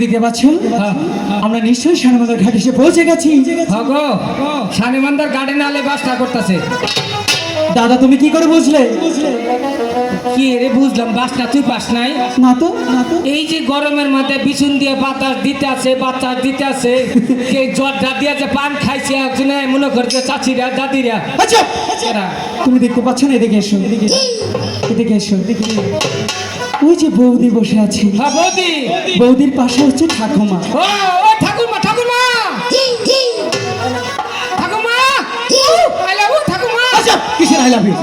দেখতে পাচ্ছ আমরা নিশ্চয়ই শানেমান্দার ঘাট এসে পৌঁছে গেছি। গো শানেমান্দার গাড়ি নালে বাসটা করতেছে। দাদা তুমি কি করে বুঝলে? কি রে বুঝলাম, বাসটা তুই পাস নাই? না তো, না তো। এই যে গরমের মধ্যে বিছুন দিয়ে বাতাস দিতে আছে, বাতাস দিতে আছে, কে জর্দা দিয়ে যে পান খাইছে একজনে মনে করছে চাচিরা দাদিরা। আচ্ছা তুমি দেখতে পাচ্ছ না? এদিকে এসো, এদিকে এদিকে এসো। ওই যে বৌদি বসে আছে। হ্যাঁ বৌদি। বৌদির পাশে হচ্ছে ঠাকুমা। ও ঠাকুমা, ঠাকুমা ঠাকুমা, আই লাভ ইউ ঠাকুমা। আচ্ছা কিসের আই লাভ ইউ?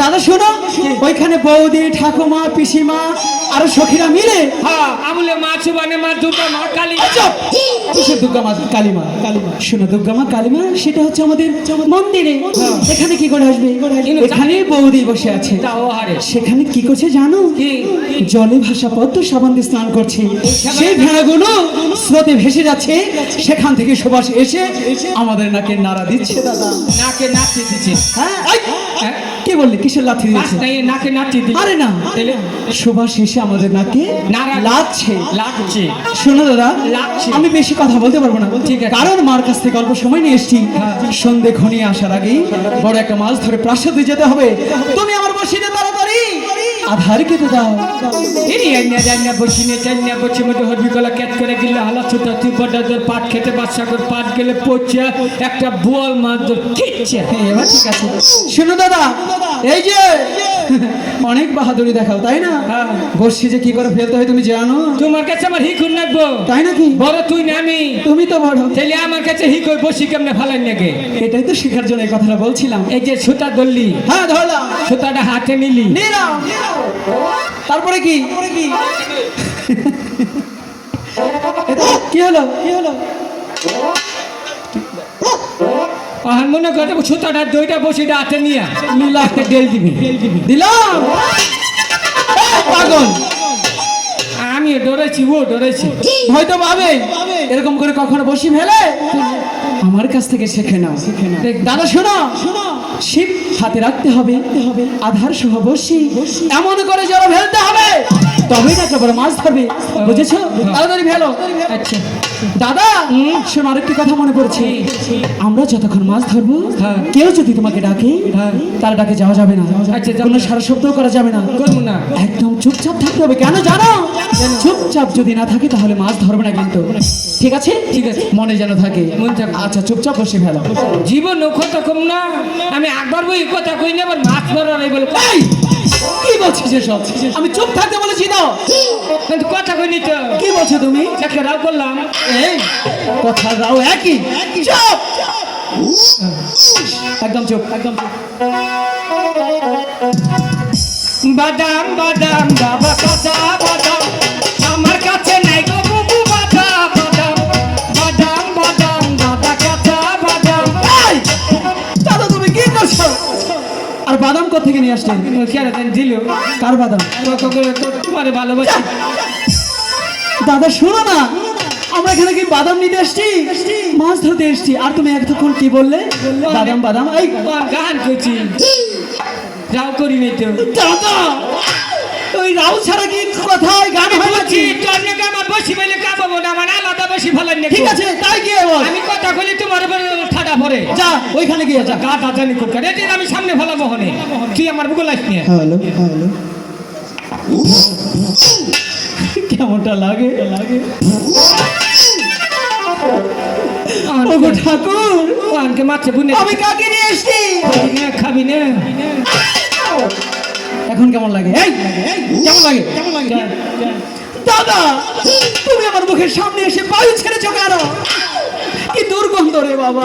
দাদা শোনো, ওইখানে বৌদি, ঠাকুমা, পিসিমা আর সখীরা মিলে হ্যাঁ আমলে মা সুবানে মা দুর্গা মা কালী। কিসের দুর্গা মা কালীমা? কালীমা শোনো, দুর্গা মা কালীমা সেটা হচ্ছে আমাদের মন্দিরে। এখানে কি করে আসবে? এখানে বৌদি বসে আছে। সেখানে কি করছে জানো? জলে ভাসা পদ্ম সাবান দিয়ে স্নান করছে। সেই ভেড়াগুলো স্রোতে ভেসে যাচ্ছে, সেখান থেকে সুবাস এসে আমাদের নাকে নাড়া দিচ্ছে। দাদা নাকে নাচি দিচ্ছে। হ্যাঁ কি বললি? কিসের লাথি দিচ্ছে? নাকে নাচি দিচ্ছে। আরে না, সুবাস এসে আমাদের নাকে লাগছে। লাগছে শোনো দাদা, লাগছে। আমি বেশি কথা বলতে পারবো না, কারণ মার কাছ থেকে অল্প সময় নিয়ে এসছি। সন্ধে ঘনিয়ে আসার আগেই বড় একটা মাছ ধরে প্রাসাদে যেতে হবে। তুমি আমার বসিতে তাড়াতাড়ি আধার কেটে দাও। এরি আইনা জান্না বসিনে জান্না বসে মধ্যে হরবি গলা ক্যাট করে গিলা হালা ছোটা তুই বড়দের পাট খেতে বাচ্চা করে পাট গেলে পচে একটা বোয়াল মাছ ধর কিচ্ছে। এবার ঠিক আছে। শোনো দাদা, এই যে অনেক বাহাদুরি দেখাও তাই না? বসি যে কি করে ফেলতে হয় তুমি জানো? তোমার কাছে আমার হিকুন নাকবো তাই নাকি? বড় তুই না আমি? তুমি তো বড়, তাহলে আমার কাছে হিকই বসি কেমনে ফালাই নাকি? এটাই তো শেখার জন্য এই কথাটা বলছিলাম। এই যে সুতা ধরলি, হ্যাঁ ধরলাম। সুতাটা হাতে নিলি, নিলাম। তারপরে কি কি হলো? কি হলো? আর মনে করে সুতাটা দুইটা বসিটা হাতে নিয়ে নীলাকে ডেল দিবি। দিলাম। পাগল, আমি ডরেছি, ও ডরেছি। হয়তো ভাবে এরকম করে কখনো বসি ফেলে। আমার কাছ থেকে শেখে নাও। দাদা শোনো, শিব হাতে রাখতে হবে, আধার সহ বসি এমন করে জল ফেলতে হবে, তবেই না কেবল মাছ ধরবে। বুঝেছো? তাড়াতাড়ি ফেলো। আচ্ছা দাদা শোনো, আরেকটি কথা মনে পড়ছে। আমরা যতক্ষণ মাছ ধরবো, কেউ যদি তোমাকে ডাকে তার ডাকে যাওয়া যাবে না। আচ্ছা, কোনো সারা শব্দ করা যাবে না। করবো না। একদম চুপচাপ থাকতে হবে। কেন জানো? চুপচাপ যদি না থাকে তাহলে মাছ ধরবে না কিন্তু। ঠিক আছে? ঠিক আছে, মনে যেন থাকে। আচ্ছা চুপচাপ বসে ফেলো। জীবন কথা কম না, আমি একবার বই কথা কই না, আবার মাছ ধরার এই বলে কি বলছিস এসব? আমি চুপ থাকতে বলেছি তো। কিন্তু কথা কই নি তো। কি বলছো তুমি? একটা রাও করলাম। এই কথা রাও একই। চুপ, একদম চুপ, একদম চুপ। বাদাম বাদাম বাবা কাঁচা বাদাম আমার কাছে নাই গো বুবু বাদাম বাদাম বাদাম বাদাম দাদা কাঁচা বাদাম। দাদা তুমি কি করছো? আর বাদাম কোথা থেকে নিয়ে আসলেন? দিল কার বাদাম? তোমার ভালোবাসি। দাদা শোনো না, আমরা এখানে কি বাদাম নিতে এসছি? মাছ ধরতে এসছি। আর তুমি এতক্ষণ কি বললে? বাদাম বাদাম। এই গান করছি, যাও করি নাই তো। দাদা ওই রাউ ছাড়া কি কথায় গান হয় নাকি? তোর নাকি আমার বসি বলে কামাবো না, আমার আলাদা বসি ভালো নাকি? ঠিক আছে তাই গিয়ে বল। আমি কথা বলি তোমার উপর ঠাডা পড়ে। যা ওইখানে গিয়ে যা। গাটা জানি কুকার এটা আমি সামনে ভালো হনে, তুই আমার বুকে লাইস নিয়ে। হ্যালো হ্যালো, কেমনটা লাগে লাগে? ওগো ঠাকুর, ও আমাকে মারছে বুনে। আমি কাকে নিয়ে এসছি? খাবি না? এখন কেমন লাগে? এই কেমন লাগে? কেমন লাগে? দাদা, তুমি আমার মুখের সামনে এসে বায়ু ছেড়েছো কেন? কি দুর্গন্ধ রে বাবা।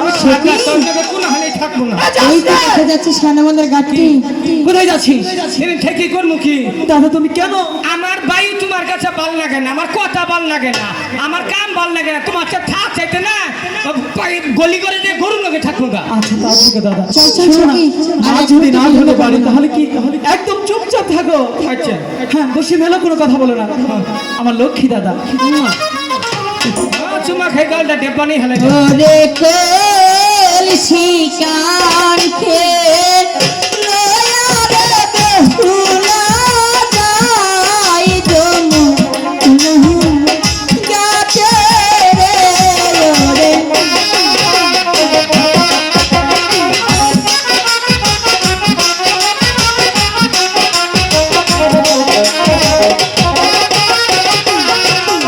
তোর নাকি কোনো হানি থাকবো না। ওই তো দেখা যাচ্ছে সানামন্দের ঘাটটি। কোথায় যাচ্ছিস? সেদিন থেকে করবো কি? দাদা তুমি কেন? আমার বায়ু তোমার কাছে ভাল লাগে না, আমার কথা ভাল লাগে না, আমার কাম ভাল লাগে না, তোমার সাথে থাক চাইতে না গলি করে যে গরুর লোকে থাকবো গা। আচ্ছা তা ঠিক আছে দাদা। চল চল শোনো না, সখী, আজ যদি না ধরতে পারি তাহলে কি একদম চুপচাপ থাকো। আচ্ছা হ্যাঁ বসে মেলো, কোনো কথা বলো না। আমার লক্ষ্মী দাদা। চুমা খাই গালটা ডেপানি হেলে ওরে কলসি কান্তে লয়া রে বেহুলা যাই জমু নহু গাতে রে ওরে।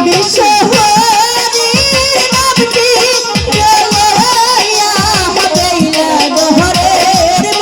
বিশ্বহরি নামটি লয়া হইলা দহরের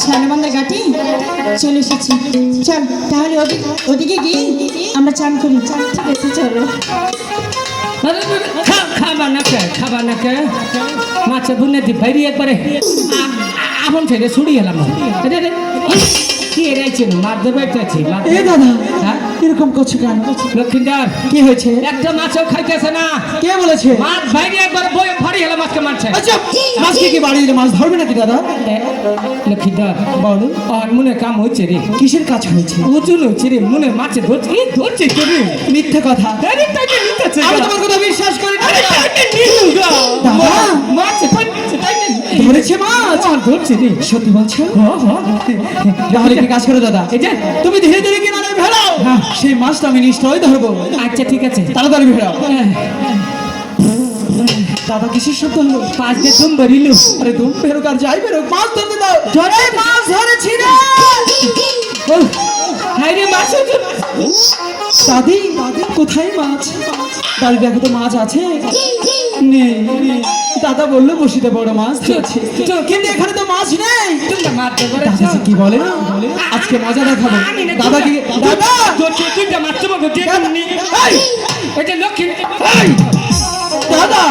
স্নানবন্ধা ঘাটে চলে এসেছি। চল তাহলে ওদিকে গিয়ে আমরা চান করি। ঠিক আছে চলো। খাবার না কে মাছে বুনে দি বাইরে একবারে আপন ছেড়ে ছুড়ি এলাম কি এরাইছে মাছ ধরে বাইতেছি এ দাদা হ্যাঁ এরকম করছো কেন? লক্ষ্মীদার কি হয়েছে? একটা মাছও খাইতেছে না, কে বলেছে? মাছ বাইরে একবার বয়ে ফাড়ি হলো মাছকে মারছে। আচ্ছা মাছকে কি বাড়ি দিলে মাছ ধরবে নাকি দাদা? লক্ষ্মীদার বলো আর মনে কাম হচ্ছে রে, কিসের কাজ হয়েছে? ওজন হচ্ছে রে, মনে মাছে ধরছে ধরছে কে রে? মিথ্যে কথা। আরে তাকে নিতেছে আমি তোমার কথা বিশ্বাস করি না। দাদা মাছ ধরেছে মাছ? ধরছে রে, সত্যি বলছো? তাহলে কি কাজ করো দাদা, এই যে তুমি ধীরে ধীরে কিনারে ভেড়াও, সেই মাছটা আমি নিশ্চয়ই ধরবো। আচ্ছা ঠিক আছে, তাড়াতাড়ি ভেড়াও। দাদা কিসের শব্দ হলো? পাঁচ দিয়ে তুম ভরিলু। আরে তুমি বেরোক আর যাই বেরোক, মাছ ধরতে দাও। ধরে মাছ ধরেছি রে। হাই রে মাছ দাদি কোথায় মাছ? দাদি দেখো তো মাছ আছে? নেই। দাদা বললো বসিতে বড় মাছ ধরেছে, কিন্তু এখানে তো মাছ নেই। তোমরা মাছ ধরে দাদা যে কি বলে না, আজকে মজা দেখাবো। দাদা কি দাদা ধরছে তুইটা মাছ তোমাকে দেখে নি। এটা লক্ষ্মী দাদা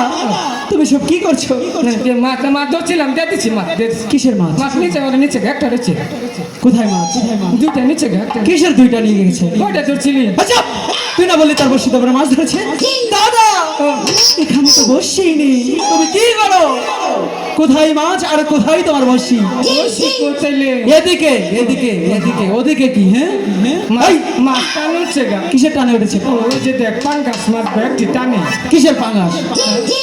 তুমি সব কি করছো? মাছ মাছ ধরছিলাম দেখেছি মাছ কিসের মাছ? মাছ নিচে ওরা নিচে একটা রয়েছে, কোথায় মাছ? দুইটা নিচে একটা কিসের দুইটা নিয়ে গেছে? কয়টা ধরছিলি? আচ্ছা তুই না বললি তার বসিতে বড় মাছ ধরেছে? দাদা এখানে তো বসছেই নেই, তুমি কি করো? কোথায় মাছ আর কোথায় তোমার বসি? কোথাইলে এদিকে এদিকে এদিকে, ওদিকে কি? হ্যাঁ এই, মাছ টানুচ্ছে গা, কিসের টানে উঠেছে? ওই যে দেখ পাঙ্গাস মাছ ব্যাগটি টানে, কিসের পাঙাশ?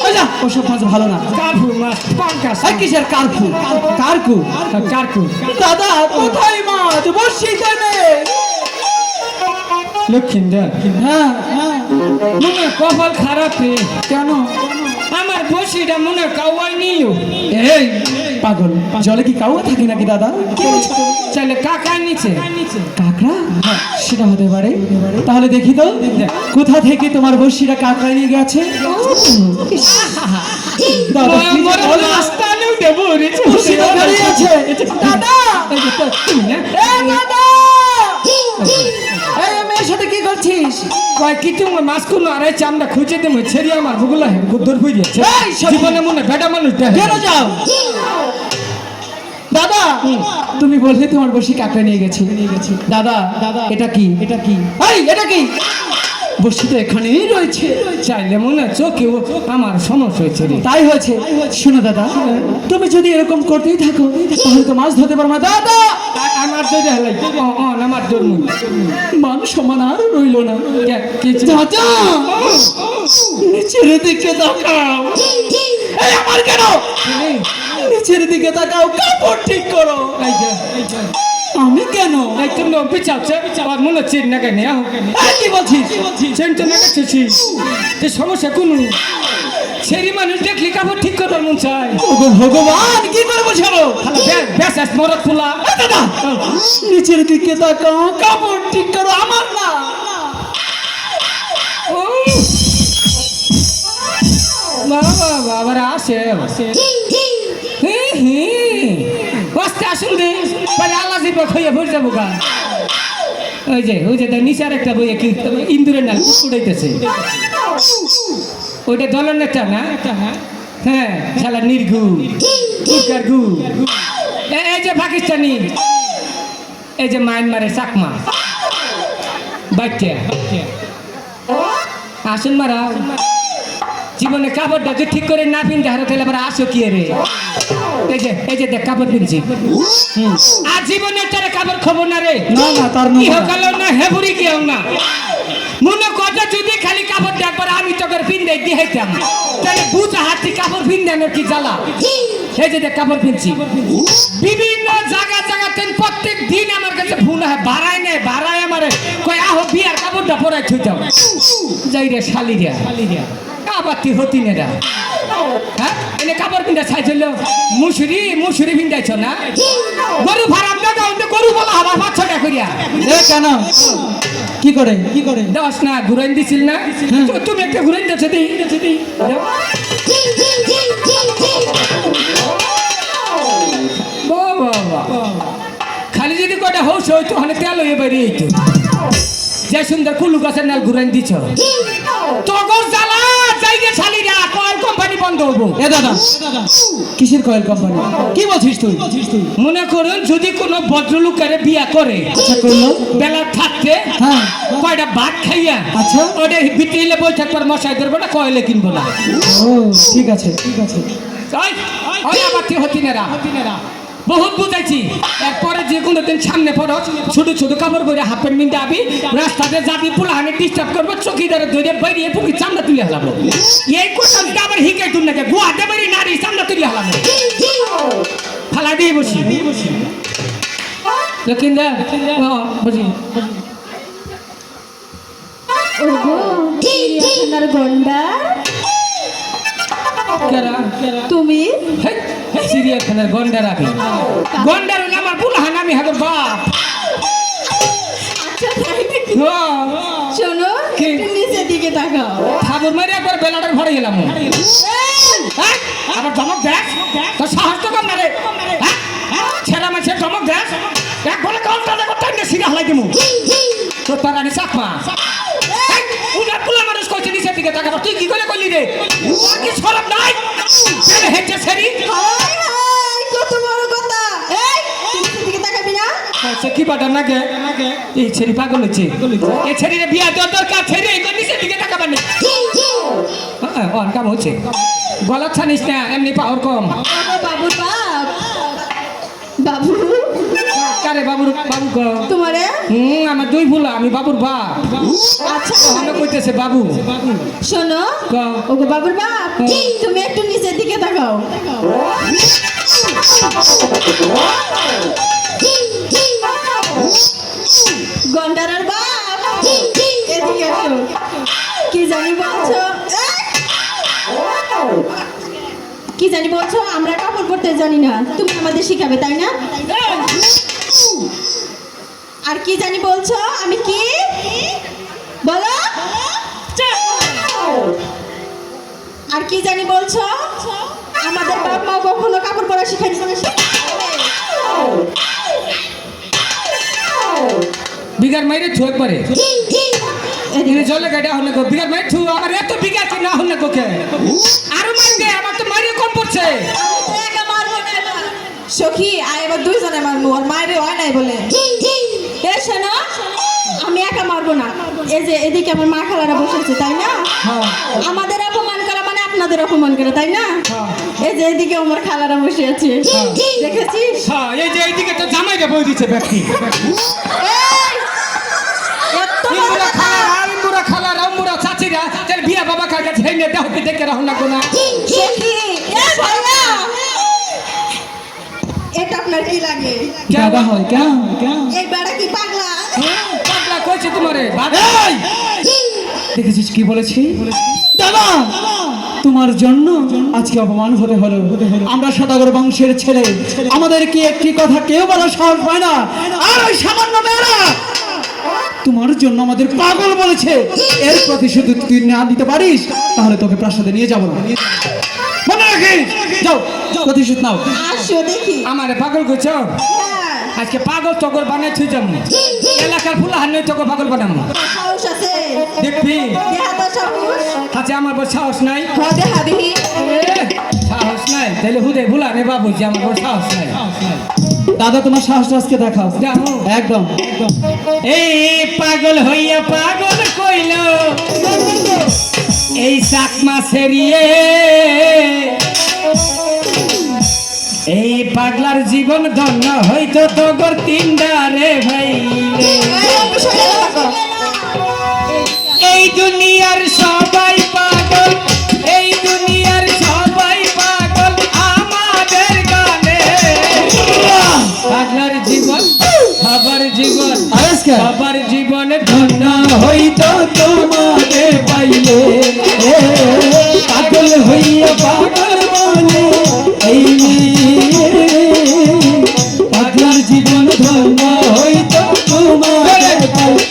আচ্ছা ওসব মাছ ভালো না। কার্পু মাছ পাঙ্গাস এই কিসের কারফু? কারকু? কার্পু। দাদা কোথায় মাছ? বসিতে নেই। লক্ষ্মীন্দর হ্যাঁ হ্যাঁ, মনে কপাল খারাপ রে, কেন? আমার বসিটা মনে কাওয়াই নিল। এই পাগল, জলে কি কাউয়া থাকে নাকি দাদা? কি বলছো তুমি? চলে কাকা নিচে কাকড়া? সেটা হতে পারে। তাহলে দেখি তো কোথা থেকে তোমার বর্ষিরা কাকড়া নিয়ে গেছে। দাদা কি যে বলে না। বড়শিটা দাঁড়িয়ে আছে। দাদা তুমি না এই দাদা, এই মেয়ের সাথে কি করছিস? কয় কি তুমি মাছ কোন আড়াই চামড়া খুঁজে দেবো ছেড়ে আমার ভুগুলা গুদ্দর হয়ে যাচ্ছে এই, সত্যি। জীবনে মনে বেটা মানুষ কেন যাও? দাদা তুমি বললে তোমার বসি কাকড়া নিয়ে গেছি। দাদা দাদা এটা কি? এটা কি? এই এটা কি? বসি তো এখানেই রয়েছে। চাইলে মনে চোখে আমার সমস্যা হয়েছে রে। তাই হয়েছে। শোনো দাদা, তুমি যদি এরকম করতেই থাকো তাহলে তো মাছ ধরতে পারবো না। দাদা আমার যদি হেলাই আমার জন্য মান সমান আর রইল না। কিছু দাদা নিচের দিকে তাকাও। এই আমার কেন? নিচের দিকে তাকাও, কাপড় ঠিক করো। আমি কেন? তুমি পিছাচ্ছে আমার মনে হচ্ছে না কেন এই কি বলছিস? চেনটা না গেছি যে সমস্যা কোন সেরি মানুষ দেখলি কাপড় ঠিক করার মন চায়। ওগো ভগবান, কি করে বোঝাবো? ব্যাস মরদ ফুলা দাদা নিচের দিকে তাকাও, কাপড় ঠিক করো। আমার না। বাবা বাবার আসে বসতে আসুন দে পরে আল্লাহ জিপে খাইয়ে ভরে যাবো গা। ওই যে নিচার একটা বই কি ইন্দুরের নাল উড়াইতেছে, ওইটা দলের নেতা না? হ্যাঁ শালা নির্ঘু উৎকার ঘু। এই যে পাকিস্তানি, এই যে মায়ানমারের চাকমা বাচ্চা আসুন মারা জীবনে কাপড়টা যে ঠিক করে না পিনতে হারো তাহলে আবার আসো কি রে? এই যে দেখ কাপড় পিনছি আর জীবনে তার কাপড় খবর না রে। না না তার কি হকাল না হেবুরি কি না মনে কথা যদি খালি কাপড় দেখবার আমি তোকে পিনতে দিয়েতাম তাহলে বুঝা হাতি কাপড় পিনদানোর কি জ্বালা। এই যে দেখ কাপড় পিনছি বিভিন্ন জায়গাতে প্রত্যেক দিন আমার কাছে ফোন হয় বাড়ায় নেই বাড়ায় আমারে কয় আহো বিয়ার কাপড়টা পরাই থই যাও যাই রে শালিরা কাবাতি হতি নেরা। হ্যাঁ এনে কাপড় পিন্ডা চাইছিল মুসুরি পিন্ডাইছ না? গরু ফারাম দেখা গরু বলা হবা 5-6টা করিয়া কেন? কি করে? কি করে? দশ না ঘুরাইন দিছিল না? তুমি একটা ঘুরাইন দিয়েছো দিই বাবা খালি যদি কটা হৌস হইতো হলে তেল হয়ে বেরিয়ে হইতো যে সুন্দর কুলু গাছের নাল ঘুরান দিছ তগর জ্বালা যাইগে শালিরা কয়েল কোম্পানি বন্ধ হবো। এ দাদা কিসের কয়েল কোম্পানি কি বলছিস তুই? মনে করুন যদি কোনো ভদ্রলোকের বিয়া করে আচ্ছা করলো বেলা থাকতে হ্যাঁ কয়টা ভাত খাইয়া আচ্ছা। ওটা বিটিলে বই থাকবার মশাই ধরবো না কয়েলে কিনবো না। ও ঠিক আছে ঠিক আছে আবার হতিনেরা বহুত বুঝাইছি এরপরে যে কোনো দিন সামনে পড়ো ছোট ছোট কাপড় পরে হাফ প্যান্ট মিনতে আবি রাস্তাতে যাবি পুলাহানে ডিস্টার্ব করবো চকিদারে ধরে বাইরে পুকি চামড়া তুলে হালাবো এই কথা যদি আবার হিকে তুল নাকি গুয়াতে বাইরে নারী চামড়া তুলে হালাবো ফালা দিয়ে বসি লক্ষিন্দর বুঝি ওগো আপনার গন্ডার কেরা তুমি চিড়িয়াখানার গন্ডার আগে গন্ডার হলে আমার পুলাহান আমি হাগর বাপ আচ্ছা তাই নাকি? শোনো কি? একটু নিচের দিকে তাকাও খাবার মারি একবার বেলাটার ভরে গেলাম হ্যাঁ? আবার ধমক দেখ তোর সাহস তো কম না রে হ্যাঁ? ছেলে মাছের ধমক দেখ এক বলে কলটা দেখো টাইমে সিগা হালাই দিমু তোর পারানি চাকমা উনার পোলা মানুষ কইছে নিচের দিকে তাকাবার তুই কি করে করলি রে ওর কি সরব নাই ছেলে হেঁটে সেরি হায় হায় কত বড় কথা এই তুই নিচের দিকে তাকাবি না সে কি বাটার নাগে এই ছেড়ি পাগল হচ্ছে এই ছেড়িরে বিয়া দেওয়ার দরকার ছেড়ে এই নিচের দিকে তাকাবার নেই অন কাম হচ্ছে গলা ছানিস না এমনি পাওয়ার কম বাবা বাবুর বাপ বাবু কারে বাবুর বাবু গ তোমারে আমার দুই ভুলা আমি বাবুর বাপ আচ্ছা ওখানে কইতেছে বাবু শোনো ক। ওগো বাবুর বাপ তুমি একটু নিচের দিকে তাকাও গন্ডারের বাপ এদিকে এসো কি জানি বলছো কি জানি বলছো আমরা কাপড় পরতে জানি না তুমি আমাদের শিখাবে তাই না আর কি জানি বলছো আমি কি বলো আর কি জানি বলছো আমাদের বাপ মা কখনো কাপড় পরা শিখায়নি বিঘার মাইরে থু একবারে এনে জলে গাড়ি হলে গো বিঘার মাইরে থু আমার এত বিঘা কি না হলে গোকে আরো মার দে আমার তো মারিয়ে কম পড়ছে সখী আয় এবার দুইজনে মারবো আর মায়ের হয় নাই বলে এ শোনো আমি একা মারবো না এই যে এদিকে আমার মা খালারা বসেছে তাই না হ্যাঁ আমাদের অপমান করা মানে আপনাদের অপমান করা তাই না এই যে এদিকে আমার খালারা বসে আছে দেখেছিস হ্যাঁ এই যে এইদিকে তো জামাইকে বই দিচ্ছে ব্যক্তি এই, এত বড় ইন্দুরা কথা। খালা ইন্দুরা খালা রামুরা চাচিরা তার বিয়া বাবা কার কাছে হেনে দেহকে দেখে রাখুন না কোনা সখী, এ ভাইয়া, এটা আপনার কি লাগে দাদা হয় কেন কেন এই বেড়া কি পাগলা পাগলা কইছে তোমারে এই! দেখেছিস কি বলেছি দাদা তোমার জন্য আজকে অপমান হতে হলো আমরা সদাগর বংশের ছেলে আমাদেরকে একটি কথা কেউ বলার সাহস পায় না আর ওই সামান্য মেয়েরা তোমার জন্য আমাদের পাগল বলেছে এর প্রতিশোধ তুই না দিতে পারিস তাহলে তোকে প্রাসাদে নিয়ে যাবো না মনে রাখিস যাও প্রতিশোধ নাও আসো দেখি আমারে পাগল কইছো হ্যাঁ, আজকে পাগল তগর বানাই থুই যাম এলাকার ফুলা হান্নে তগর পাগল বানাম সাহস আছে দেখবি দেহা তো সাহস আচ্ছা আমার বড় সাহস নাই হদে হাবি সাহস নাই তাহলে হুদে ভুলা নে বাবু যে আমার বড় সাহস নাই দাদা তোমার সাহসটা আজকে দেখাও দেখো। একদম এই পাগল হইয়া পাগল কইল এই চাকমা সেরিয়ে এই পাগলার জীবন ধন্য হইতো তগর তিনডারে ভাই এই দুনিয়ার সবাই পাগল এই দুনিয়ার সবাই পাগল আমাদের গানে পাগলার জীবন সবার জীবন আজকে সবার জীবন ধন্য হইতো তোমাকে পাইলে পাগল হইয়া পাগল বলে এই পাগলার জীবন ধন্য হইতো তোমাকে পাইলে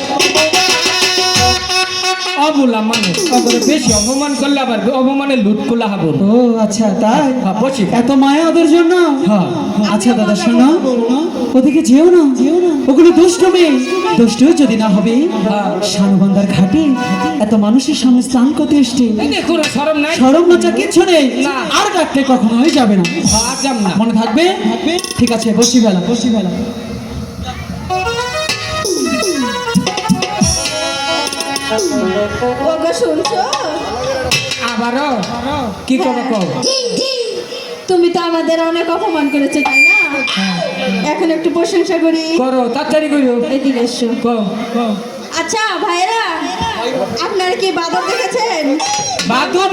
অবলা মানুষ অগরে বেশি অপমান করলে আবার অপমানে লুট করলে হবো ও আচ্ছা তাই হ্যাঁ, বসি। এত মায়া ওদের জন্য হ্যাঁ। আচ্ছা দাদা শোনো ওদিকে যেও না ওগুলো দুষ্ট মেয়ে দুষ্ট যদি না হবে শানুবান্দার ঘাটে এত মানুষের সামনে স্নান করতে এসছে এই কোনো শরম নাই। সরম লজ্জা কিচ্ছু নেই না। আর ডাকতে কখনোই যাবে না আর যাম না। মনে থাকবে ঠিক আছে বসি বেলা ওগো শুনছো? আবারও কি করবো কও? তুমি তো আমাদের অনেক অপমান করেছো তাই না? এখন একটু প্রশংসা করি। করো তাড়াতাড়ি করো। এদিকে এসো। কও কও। আচ্ছা ভাইরা, আপনারা কি বাঁদর দেখেছেন? বাদর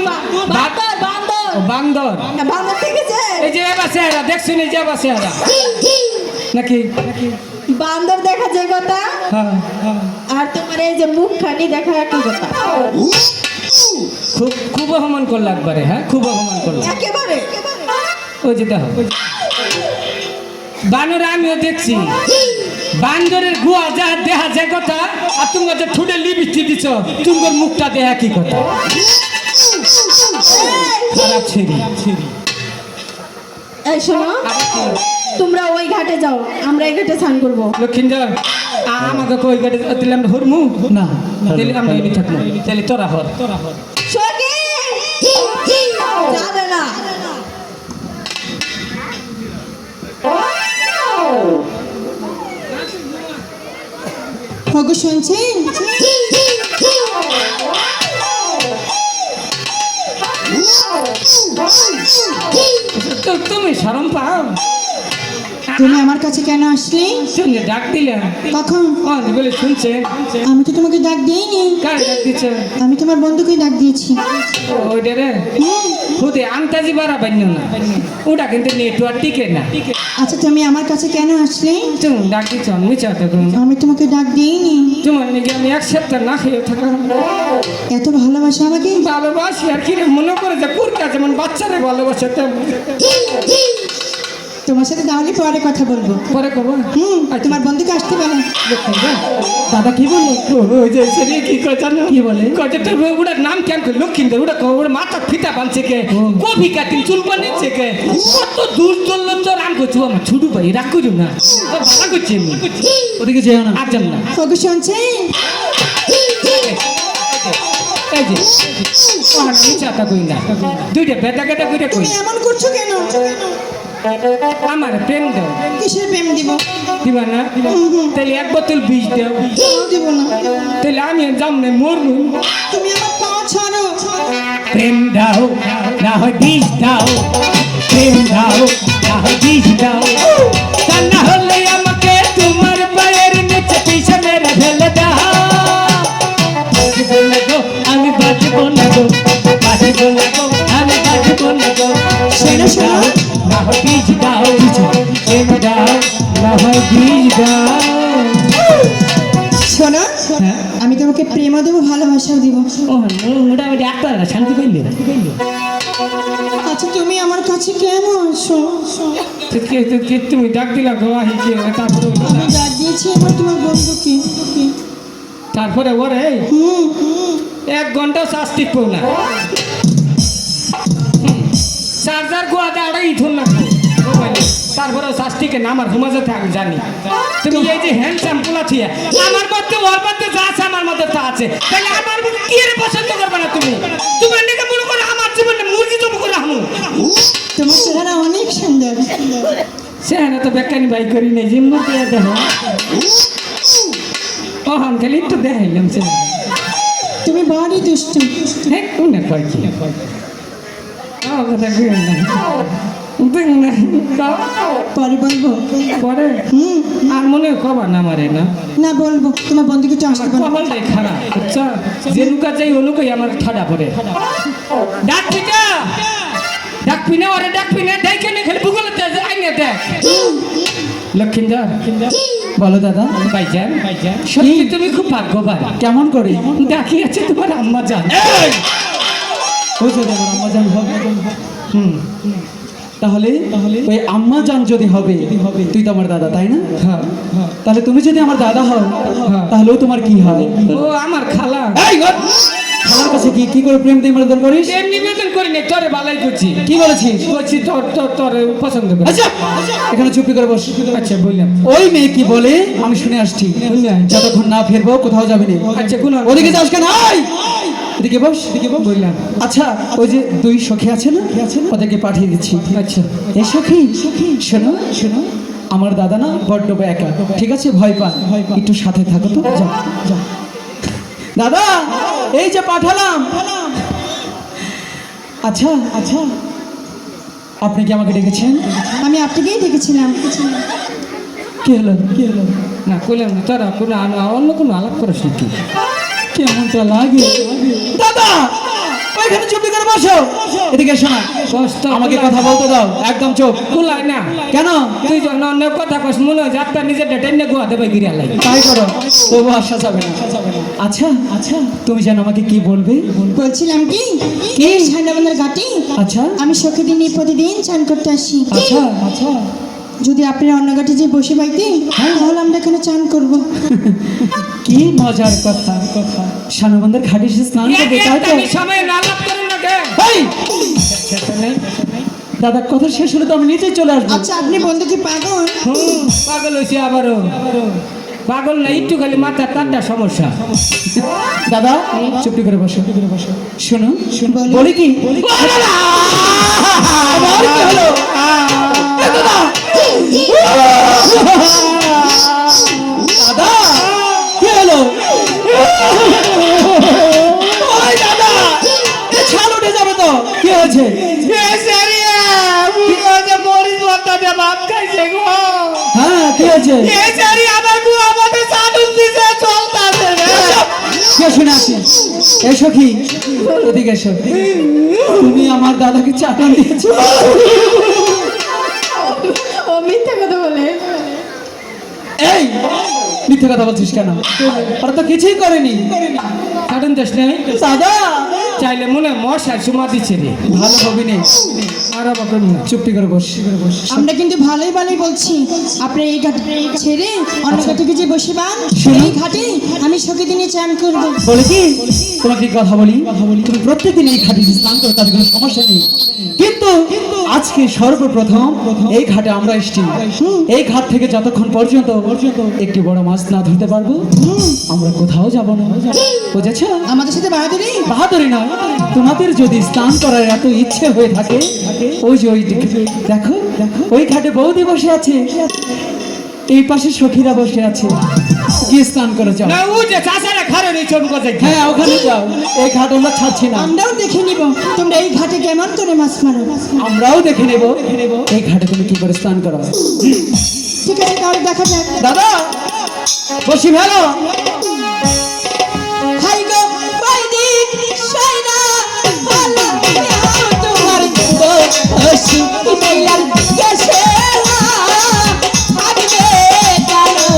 বাঁদর বাঁদর বান্দর বাঁদর দেখেছেন? এই যে বাসে আরা দেখছো নি যে বাসে আরা নাকি বান্দর দেখা যে কথা, হ্যাঁ হ্যাঁ আর তোমার এই যে মুখখানি দেখা একই কথা। খুব খুব অপমান করলো একবারে। হ্যাঁ খুব অপমান করলো। একেবারে ওই যে দেখো বানর আমিও দেখছি বান্দরের গুয়া যা দেখা যায় কথা আর তুমি যে ঠুটে লিপস্টিক দিছ তোমার মুখটা দেখা কি কথা খারাপ ছেড়ি এই শোনো, তোমরা ওই ঘাটে যাও, আমরা এই ঘাটে স্নান করবো। লক্ষিন্দর আমাকে কই গাড়ি দিলে আমরা হরমু না তাহলে আমরা এমনি থাকবো তাহলে তোরা হর সখী যাবে না। ওগো শুনছেন? তো তুমি শরম পাও তুমি আমার কাছে কেন আসলে? শুনে ডাক দিলাম কখন? বলে শুনছে আমি তো তোমাকে ডাক দিইনি, কার ডাক দিচ্ছ আমি তোমার বন্ধুকে ডাক দিয়েছি। ওইটা রে খুদে আন্তাজি বাড়া বান্য না ওটা কিন্তু নেটওয়ার্ক টিকে না আচ্ছা তুমি আমার কাছে কেন আসলে? তুমি ডাক দিচ্ছ মিছা তো আমি তোমাকে ডাক দিইনি। তোমার নাকি আমি এক সপ্তাহ না খেয়ে থাকলাম এত ভালোবাসা আমাকে? ভালোবাসি আর কি রে মনে করে যে কুরকা যেমন বাচ্চারে ভালোবাসে তেমন তোমার সাথে তাহলে পরে কথা বলবো। পরে কব তোমার বন্ধুকে আসতে পারো। দাদা কি বললো ওই যে সেরে কি কয় জানো কি বলে? কয় যে তোর ওটার নাম কেন কই লক্ষিন্দর ওটা কয় ওর মাথা ফিতা বানছে কে কফি কাটিং চুল বানিয়েছে কে কত দূর চললো তোর আম করছো আমার ছুটু ভাই রাগ করিও না তোর ভালো করছি আমি ওদিকে যেও না আর যাম না ওগো শুনছেন? এই যে ওখানে মিছাটা কই না দুইটা বেটা কেটা কইটা কই তুমি এমন করছো কেন? আমার প্রেম দাও কিসের প্রেম দিব? দিবা না তাহলে এক বোতল বিষ দাও দিব না। তাহলে আমি যাম না মরবো তুমি আমার পা ছাড়ো। প্রেম দাও না হয় বিষ দাও প্রেম দাও না হয় বিষ দাও তা না হলে আমাকে তোমার পায়ের নিচে পিছে মেরে ফেলে দাও বাঁচবো না গো আমি বাঁচবো না গো বাঁচবো না গো আমি বাঁচবো না গো শোনো, শোনো। না হয় বিষ দাও প্রেম দাও না হয় বিষ দাও শোনো, হ্যাঁ আমি তোমাকে প্রেমও দেবো ভালোবাসাও দিব। ও মোটামুটি একটা শান্তি পাইলে আচ্ছা তুমি আমার কাছে কেন আসো? তুমি ডাক দিলা গো আহিকে তারপরে আমি ডাক দিয়েছি আমার তোমার বন্ধুকে। তারপরে ওরে হুম, 1 ঘন্টা চার্জ টিকবো না চার্জার গোয়াতে আড়াই ইথুন না মোবাইলে তারপরে চার্জ টিকে না আমার ঘুমা যেতে আমি জানি তুমি এই যে হ্যান্ডসাম পোলা থিয়া আমার মধ্যে ওর মধ্যে যা আছে আমার মধ্যে তা আছে তাহলে আমার মধ্যে কি এর পছন্দ করবে না তুমি তোমার নাকি মনে করো আমার জীবনে মুরগি জব করে হামু তোমার চেহারা অনেক সুন্দর। সেখানে তো বেকানি বাই করি নেই যে মুরগি দেখো ও হাম খালি একটু দেখাইলাম সে তুমি বড়ই দুষ্ট। হ্যাঁ কোন কয় কি ও কথা কই না বুঝিং না পরে বলবো। পরে আর মনে কবা না মারে না না বলবো, তোমার বন্ধুকে তো আসতে পারো। কপালটাই খারাপ বুঝছো যে লুকা যাই অনুকই আমার ঠাডা পড়ে ডাকবি না ডাকবি না ওরে ডাকবি না দেখে নে খালি ভূগোলে আইনে দেখ লক্ষিন্দর বলো দাদা ভাইজান সত্যি তুমি খুব ভাগ্যবান কেমন করে ডাকি আছে তোমার আম্মা জান ওই যদি আমার আম্মা জান হবে হুম তাহলে ওই আম্মা জান যদি হবে তুই তো আমার দাদা তাই না হ্যাঁ তাহলে তুমি যদি আমার দাদা হও তাহলেও তোমার কি হয় ও আমার খালা এই, ও, আমার কাছে কি কি করে প্রেম দিয়ে নিবেদন করিস? প্রেম নিবেদন করি না, তোরে বালাই করছি। কি বলেছিস? বলছি তোর তোর তোর পছন্দ করি। আচ্ছা এখানে চুপি করে বস। আচ্ছা বললাম। ওই মেয়ে কি বলে আমি শুনে আসছি। যতক্ষণ না ফিরবো কোথাও যাবি না। আচ্ছা কোন ওদিকে যাস কেন? আয় এদিকে বস। বললাম। আচ্ছা ওই যে দুই সখী আছে না, ওদেরকে পাঠিয়ে দিচ্ছি। আচ্ছা এই সখী শোনো শোনো, আমার দাদা না বড্ড একা, ঠিক আছে? ভয় পান, একটু সাথে থাকো তো। যাও যাও। দাদা এই যে পাঠালাম। আচ্ছা আচ্ছা আপনি কি আমাকে ডেকেছেন? আমি আপনাকেই ডেকেছিলাম। কি হলো কি হলো? না কইলাম না, তোরা কোনো অন্য কোনো আলাপ করিস নাকি? কেমনটা লাগে দাদা? ওইখানে চুপি করে বসো। এদিকে এসো না, আমাকে কথা বলতে দাও। একদম চুপ। কুলাই না কেন? তুই যখন অন্য কথা কস মনে হয় যাত্রা নিজের টেনে গোয়া দেবে গিরিয়া লাগে। তাই করো, তবু আসা যাবে না। আচ্ছা আচ্ছা তুমি জানো আমাকে কি বলবে? বলছিলাম কি কি? সান্ডাবন্ধার ঘাটে আচ্ছা আমি সখীদের নিয়ে প্রতিদিন চান করতে আসি। আচ্ছা আচ্ছা যদি আপনারা অন্য ঘাটে যে বসে পাইতে তাহলে আমরা এখানে চান করব। কি মজার কথা। সানবন্ধের ঘাটে এসে স্নান করবে, তাই তো? সময় না আলাপ করুন না কে? এই! দাদা কথা শেষ হলে তো আমি নিচেই চলে আসবো। আচ্ছা আপনি বন্ধু কি পাগল? পাগল হয়েছে আবারও। পাগল না, একটু খালি মাথা কাটটা সমস্যা। দাদা চুপটি করে বসো। শোনো বলো। বলি কি? আবার কি হলো? এ দাদা! দাদা কি হলো? ওই দাদা এ ছাল উঠে যাবে তো। কি হয়েছে? হ্যাঁ কি হয়েছে? কে শুনে আসি? এসো কি এদিকে এসো। তুমি আমার দাদাকে চাটান দিয়েছো। ও মিথ্যা কথা বলে। এই মিথ্যে কথা বলছিস কেন? ওরা তো কিছুই করেনি। কাটুন দেশ নেই দাদা চাইলে মনে মশাই সুমা দিচ্ছে রে। ভালো হবি নে। আর বাবা না চুপটি করে বস। আমরা কিন্তু ভালোই ভালোই বলছি আপনি এই ঘাট ছেড়ে অন্য ঘাটে যে বসে পান শোনো। এই ঘাটে আমি সখীদের নিয়ে চান করব। বলে কি তোমাকে কথা বলি, তুমি প্রত্যেকদিন এই ঘাটে স্নান করো, তাদের কোনো সমস্যা নেই। কিন্তু আজকে সর্বপ্রথম এই ঘাটে আমরা এসেছি। এই ঘাট থেকে যতক্ষণ পর্যন্ত একটি বড় মাছ না ধরতে পারবো আমরা কোথাও যাব না, বুঝেছ? আমাদের সাথে বাহাদুরি বাহাদুরি না, তোমাদের যদি স্নান করার এত ইচ্ছে হয়ে থাকে, ওই যে ওই দেখো ওই ঘাটে বৌদি বসে আছে, এই পাশে সখীরা বসে আছে, গিয়ে স্নান করে যাও। না ও যে চাচারা খারে নেই চোখ গজাই। হ্যাঁ ওখানে যাও, এই ঘাট আমরা ছাড়ছি না। আমরাও দেখে নিব তোমরা এই ঘাটে কেমন করে মাছ মারো। আমরাও দেখে নেব এই ঘাটে তুমি কি করে স্নান করো। ঠিক আছে তাহলে দেখা যাক। দাদা বসি ভালো। হাই গো বৈদিক সাইরা ভালো তোমার গো হসি মেলার গেছে হাগবে কালো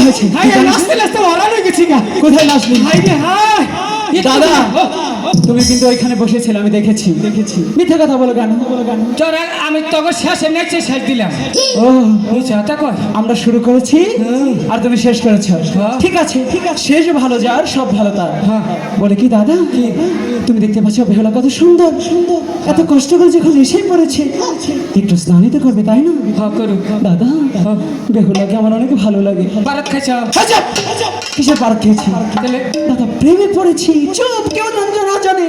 হয়েছে হাই নাচতে নাচতে মরা হয়ে গেছি গা কোথায় নাচলি হাই রে হাই দাদা তুমি কিন্তু ওইখানে বসেছিলে আমি দেখেছি মিথ্যে কথা বলো কেন তোরা আমি তোকে শেষে নেচে শেষ দিলাম ও বুঝছো তা কয় আমরা শুরু করেছি আর তুমি শেষ করেছো হ্যাঁ। ঠিক আছে শেষ ভালো যার সব ভালো তার হ্যাঁ। বলে কি দাদা তুমি দেখতে পাচ্ছ বেহুলা কত সুন্দর এত কষ্ট করে যখন এসেই পড়েছে একটু স্নানই তো করবে তাই না হ্যাঁ করুক দাদা বেহুলাকে আমার অনেক ভালো লাগে ভারত খাইছ কিসের পার্ক খেয়েছি তাহলে দাদা প্রেমে পড়েছি চুপ কেউ না জানে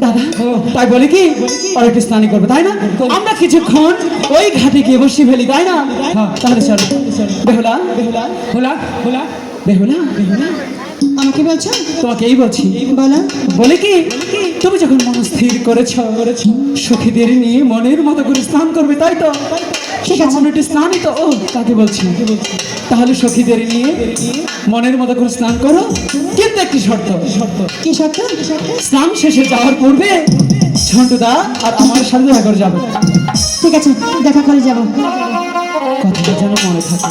দাদা তাই বলে কি আর একটু স্নানই করবে তাই না আমরা কিছুক্ষণ ওই ঘাটে গিয়ে বসে ফেলি তাই না তাহলে চলো বেহুলা হোলা হোলা বেহুলা আমাকে বলছো তোমাকে এই বলছি বলো বলে কি তুমি যখন মন স্থির করেছ সখীদের নিয়ে মনের মতো করে স্নান করবে তাই তো সামান্য একটু স্নানই তো ও তাকে বলছি তাহলে সখীদের নিয়ে মনের মতো করে স্নান করো কিন্তু একটি শর্ত কি সত্য স্নান শেষে যাওয়ার পূর্বে ঝন্টুদা আর আমার সাথে দেখা করে যাবে ঠিক আছে দেখা করে যাব কথাটা যেন মনে থাকে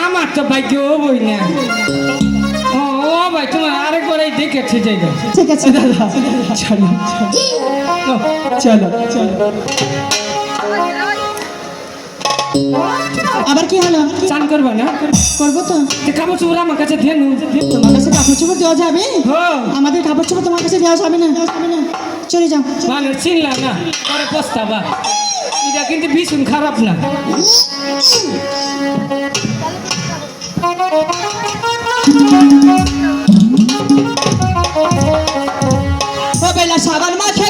আমার তো ভাই কেউ বই না ও ভাই তোমার আরেকবার এই দেখেছি জায়গা ঠিক আছে দাদা চলো চলো আবার কি হলো চান করবা না করবো তো যে কাপড় চোপড় আমার কাছে ধেনু তোমার কাছে কাপড় চোপড় দেওয়া যাবে হ্যাঁ আমাদের কাপড় চোপড় তোমার কাছে দেওয়া যাবে না চলে যাও মানুষ চিনলাম না পরে পস্তাবা এটা কিন্তু ভীষণ খারাপ না ও বেলা সাবান মাখে